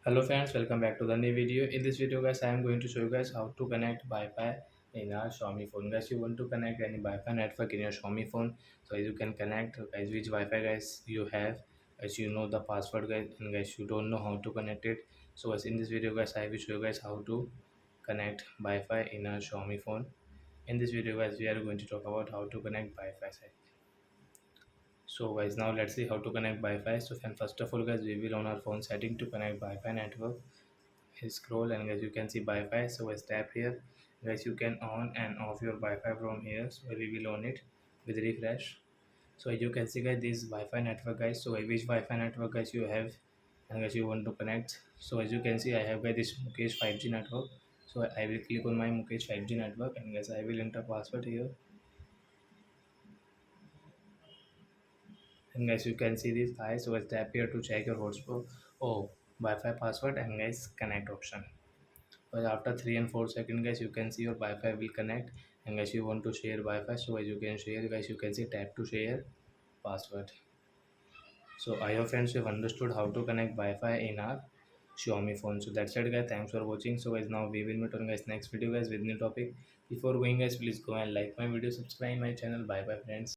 Hello friends, welcome back to the new video. In this video guys, I am going to show you guys how to connect Wi-Fi in our Xiaomi phone. Guys, you want to connect any Wi-Fi network in your Xiaomi phone, so you can connect guys which Wi-Fi guys you have, as you know the password guys, and guys you don't know how to connect it. So guys, in this video guys, I will show you guys how to connect Wi-Fi in our Xiaomi phone. In this video guys, we are going to talk about how to connect Wi-Fi. So guys, now let's see how to connect Wi-Fi. So and first of all guys, we will on our phone setting to connect Wi-Fi network. Scroll and guys you can see Wi-Fi. So guys tap here. Guys you can on and off your Wi-Fi from here. So we will on it with refresh. So you can see guys this Wi-Fi network guys. So which Wi-Fi network guys you have and guys you want to connect. So as you can see I have guys this Mukesh 5G network. So I will click on my Mukesh 5G network and guys I will enter password here. And guys you can see this I. So guys tap here to check your hotspot. Oh, Wi-Fi password and guys connect option. But after 3 and 4 seconds guys you can see your Wi-Fi will connect, and guys you want to share Wi-Fi, so as you can share guys you can see tap to share password. So I hope friends you have understood how to connect Wi-Fi in our Xiaomi phone. So that's it guys, thanks for watching. So guys, now we will meet on guys next video guys with new topic. Before going guys, please go and like my video, subscribe my channel. Bye bye friends.